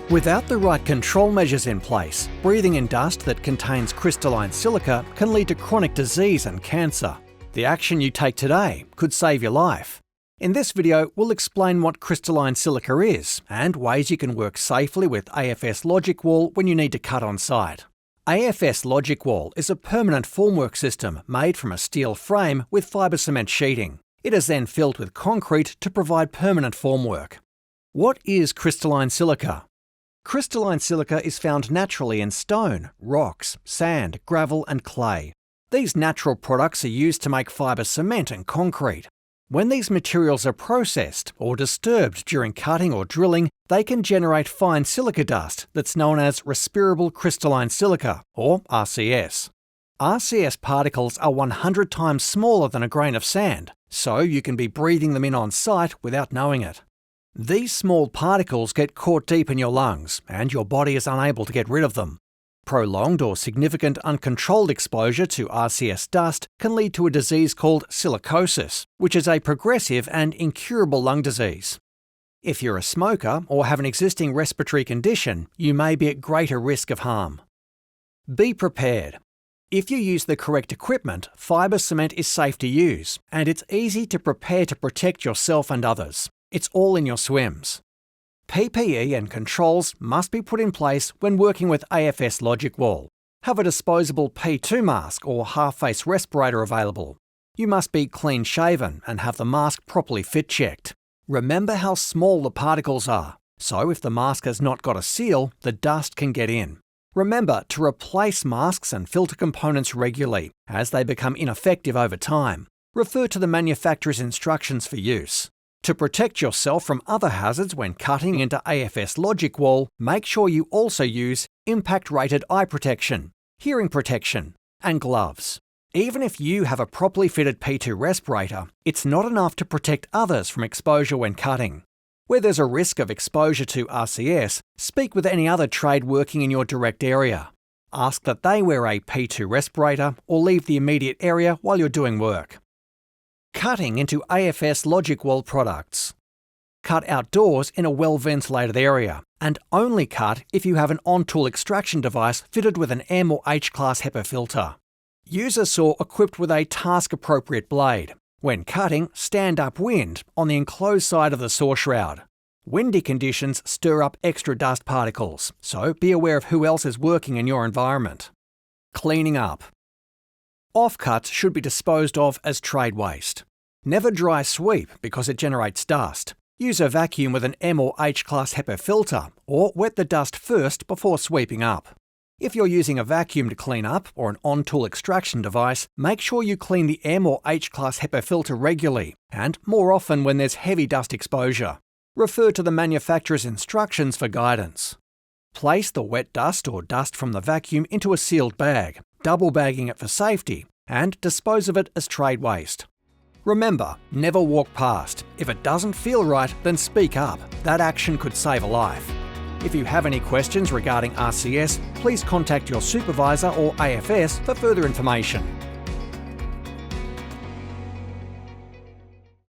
Without the right control measures in place, breathing in dust that contains crystalline silica can lead to chronic disease and cancer. The action you take today could save your life. In this video, we'll explain what crystalline silica is and ways you can work safely with AFS Logicwall when you need to cut on site. AFS Logicwall is a permanent formwork system made from a steel frame with fibre cement sheeting. It is then filled with concrete to provide permanent formwork. What is crystalline silica? Crystalline silica is found naturally in stone, rocks, sand, gravel and clay. These natural products are used to make fibre cement and concrete. When these materials are processed or disturbed during cutting or drilling, they can generate fine silica dust that's known as Respirable Crystalline Silica, or RCS. RCS particles are 100 times smaller than a grain of sand, so you can be breathing them in on site without knowing it. These small particles get caught deep in your lungs, and your body is unable to get rid of them. Prolonged or significant uncontrolled exposure to RCS dust can lead to a disease called silicosis, which is a progressive and incurable lung disease. If you're a smoker or have an existing respiratory condition, you may be at greater risk of harm. Be prepared. If you use the correct equipment, fibre cement is safe to use, and it's easy to prepare to protect yourself and others. It's all in your swims. PPE and controls must be put in place when working with AFS Logicwall. Have a disposable P2 mask or half-face respirator available. You must be clean-shaven and have the mask properly fit-checked. Remember how small the particles are, so if the mask has not got a seal, the dust can get in. Remember to replace masks and filter components regularly, as they become ineffective over time. Refer to the manufacturer's instructions for use. To protect yourself from other hazards when cutting into AFS Logicwall, make sure you also use impact-rated eye protection, hearing protection, and gloves. Even if you have a properly fitted P2 respirator, it's not enough to protect others from exposure when cutting. Where there's a risk of exposure to RCS, speak with any other trade working in your direct area. Ask that they wear a P2 respirator or leave the immediate area while you're doing work. Cutting into AFS Logicwall products. Cut outdoors in a well-ventilated area, and only cut if you have an on-tool extraction device fitted with an M or H-class HEPA filter. Use a saw equipped with a task-appropriate blade. When cutting, stand upwind on the enclosed side of the saw shroud. Windy conditions stir up extra dust particles, so be aware of who else is working in your environment. Cleaning up. Offcuts should be disposed of as trade waste. Never dry sweep because it generates dust. Use a vacuum with an M or H-class HEPA filter, or wet the dust first before sweeping up. If you're using a vacuum to clean up or an on-tool extraction device, make sure you clean the M or H-class HEPA filter regularly, and more often when there's heavy dust exposure. Refer to the manufacturer's instructions for guidance. Place the wet dust or dust from the vacuum into a sealed bag, double bagging it for safety, and dispose of it as trade waste. Remember, never walk past. If it doesn't feel right, then speak up. That action could save a life. If you have any questions regarding RCS, please contact your supervisor or AFS for further information.